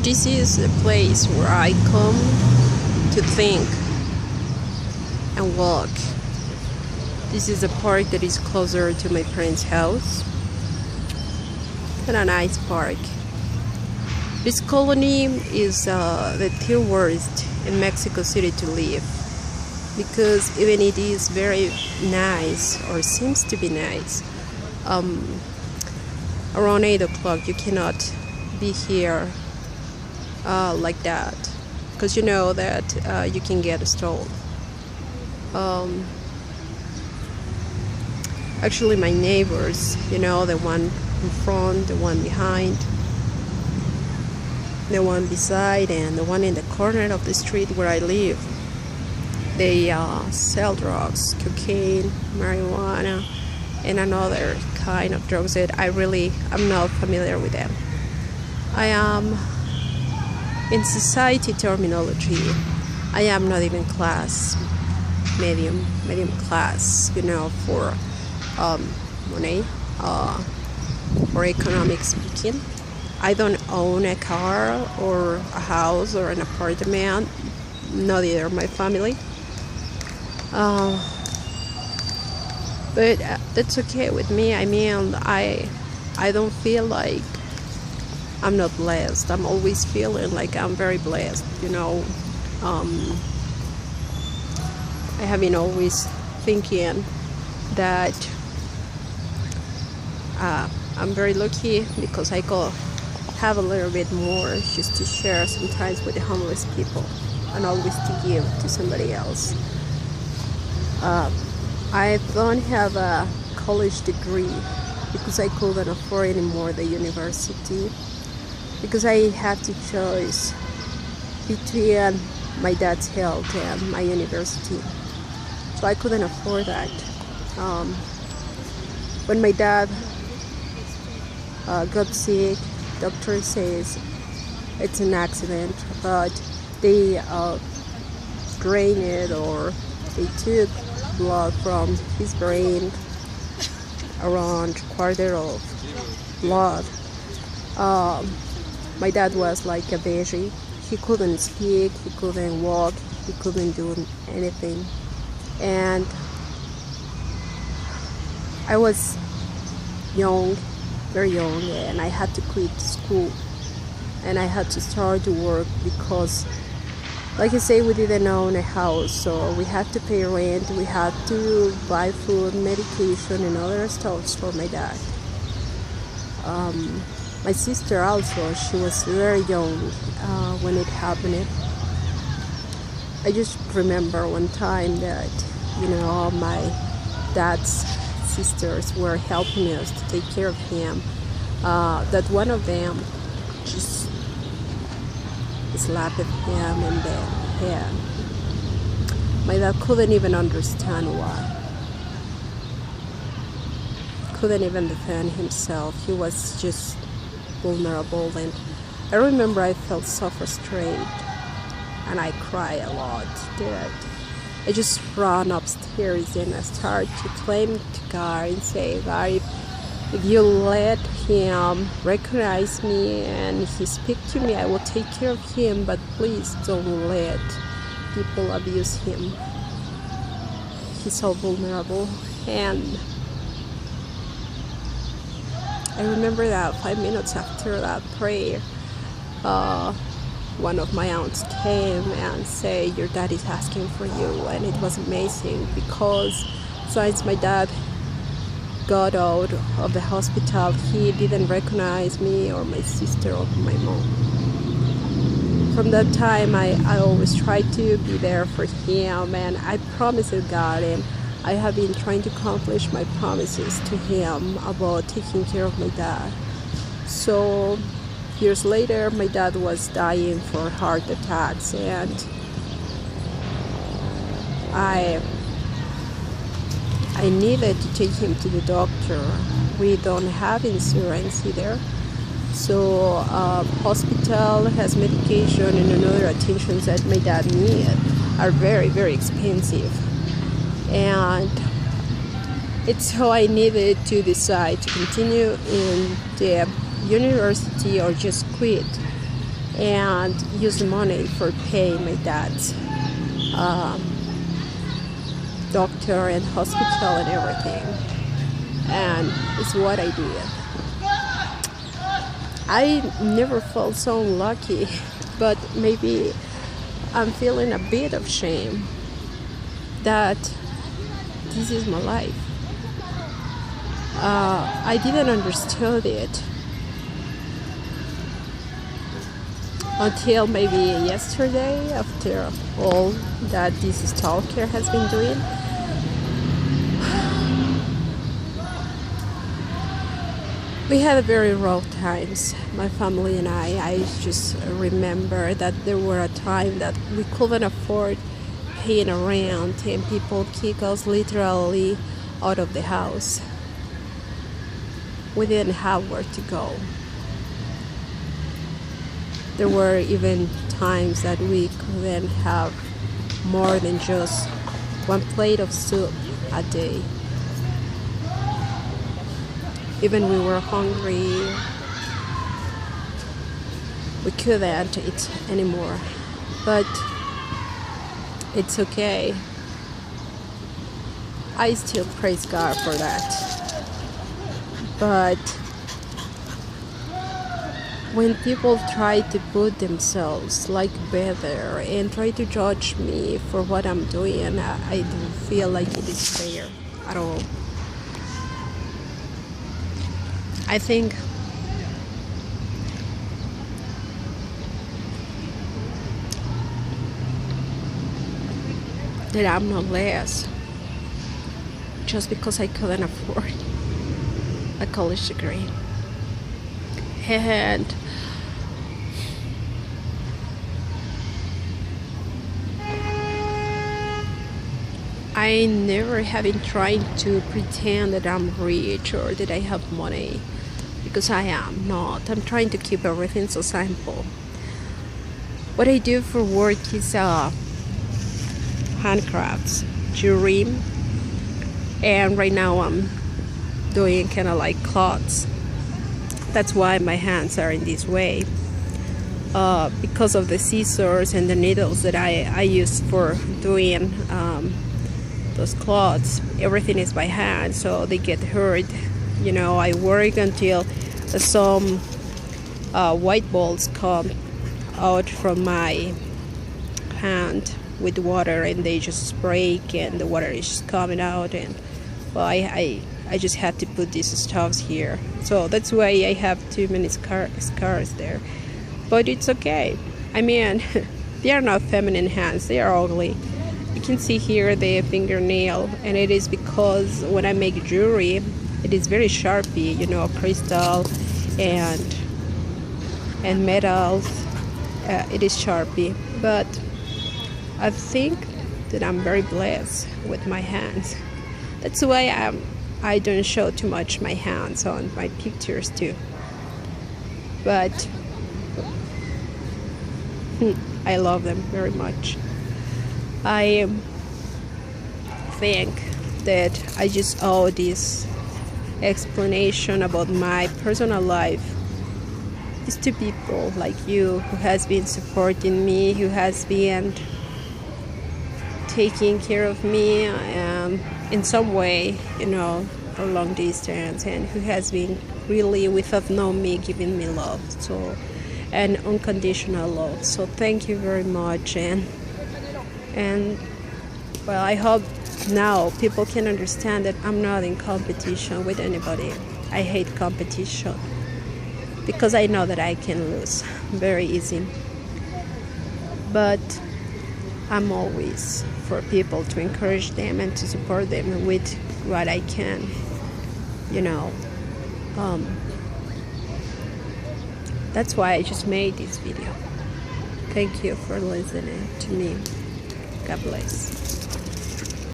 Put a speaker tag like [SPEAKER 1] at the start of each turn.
[SPEAKER 1] This is a place where I come to think and walk. This is a park that is closer to my parents' house. And a nice park. This colony is the third worst in Mexico City to live, because even it is very nice, or seems to be nice, around 8 o'clock you cannot be here like that, because you know that you can get stolen. Actually, my neighbors, the one in front, the one behind, the one beside, and the one in the corner of the street where I live, they sell drugs, cocaine, marijuana, and another kind of drugs that I'm not familiar with them. I am, in society terminology, I am not even medium class, for money, or economic speaking. I don't own a car or a house or an apartment, not either my family. But that's okay with me. I mean, I don't feel like I'm not blessed. I'm always feeling like I'm very blessed, I have been always thinking that I'm very lucky because I could have a little bit more just to share sometimes with the homeless people and always to give to somebody else. I don't have a college degree because I couldn't afford anymore the university, because I had to choose between my dad's health and my university, so I couldn't afford that. When my dad got sick, doctor says it's an accident, but they drained it, or they took blood from his brain, around quarter of blood. My dad was like a baby. He couldn't speak, he couldn't walk, he couldn't do anything. And I was young, very young, and I had to quit school and I had to start to work because, like I say, we didn't own a house, so we had to pay rent, we had to buy food, medication, and other stuff for my dad. My sister also, she was very young when it happened. I just remember one time that, my dad's sisters were helping us to take care of him, that one of them just slapped him in the head. My dad couldn't even understand why. Couldn't even defend himself. He was just vulnerable, and I remember I felt so frustrated and I cried a lot. That I just ran upstairs and I started to claim to God and say, God, if you let him recognize me and he speak to me, I will take care of him, but please don't let people abuse him. He's so vulnerable. And I remember that 5 minutes after that prayer, one of my aunts came and said, your dad is asking for you. And it was amazing, because since my dad got out of the hospital, he didn't recognize me or my sister or my mom. From that time, I always tried to be there for him, and I promised God, and I have been trying to accomplish my promises to him about taking care of my dad. So years later, my dad was dying for heart attacks, and I needed to take him to the doctor. We don't have insurance either, so hospital has medication and other attentions that my dad needs are very, very expensive. And it's how I needed to decide to continue in the university or just quit. and use the money for paying my dad's doctor and hospital and everything. And it's what I did. I never felt so lucky, but maybe I'm feeling a bit of shame that this is my life. I didn't understand it until maybe yesterday, after all that this stalker has been doing. We had very rough times, my family and I. I just remember that there were a time that we couldn't afford paying a rent and people kick us literally out of the house. We didn't have where to go. There were even times that we couldn't have more than just one plate of soup a day. Even we were hungry, we couldn't eat anymore. But it's okay. I still praise God for that. But when people try to put themselves like better and try to judge me for what I'm doing, I don't feel like it is fair at all. I think that I'm not less just because I couldn't afford a college degree. And I never have been trying to pretend that I'm rich or that I have money, because I am not. I'm trying to keep everything so simple. What I do for work is handcrafts, jewelry, and right now I'm doing kind of like cloths. That's why my hands are in this way, because of the scissors and the needles that I use for doing those cloths. Everything is by hand, so they get hurt. You know, I work until some white balls come out from my hand with water, and they just break and the water is just coming out, and well, I just had to put these stuffs here, so that's why I have too many scars there. But it's okay. I mean, they are not feminine hands, they are ugly. You can see here the fingernail, and it is because when I make jewelry, it is very sharpy, you know, crystal and metals. It is sharpy, but I think that I'm very blessed with my hands. That's why I don't show too much my hands on my pictures too. But I love them very much. I think that I just owe this explanation about my personal life is to people like you, who has been supporting me, who has been taking care of me in some way, you know, for long distance, and who has been really, without knowing me, giving me love, so, and unconditional love. So thank you very much, and well, I hope now people can understand that I'm not in competition with anybody. I hate competition because I know that I can lose very easy. But I'm always for people to encourage them and to support them with what I can, you know. That's why I just made this video. Thank you for listening to me. God bless.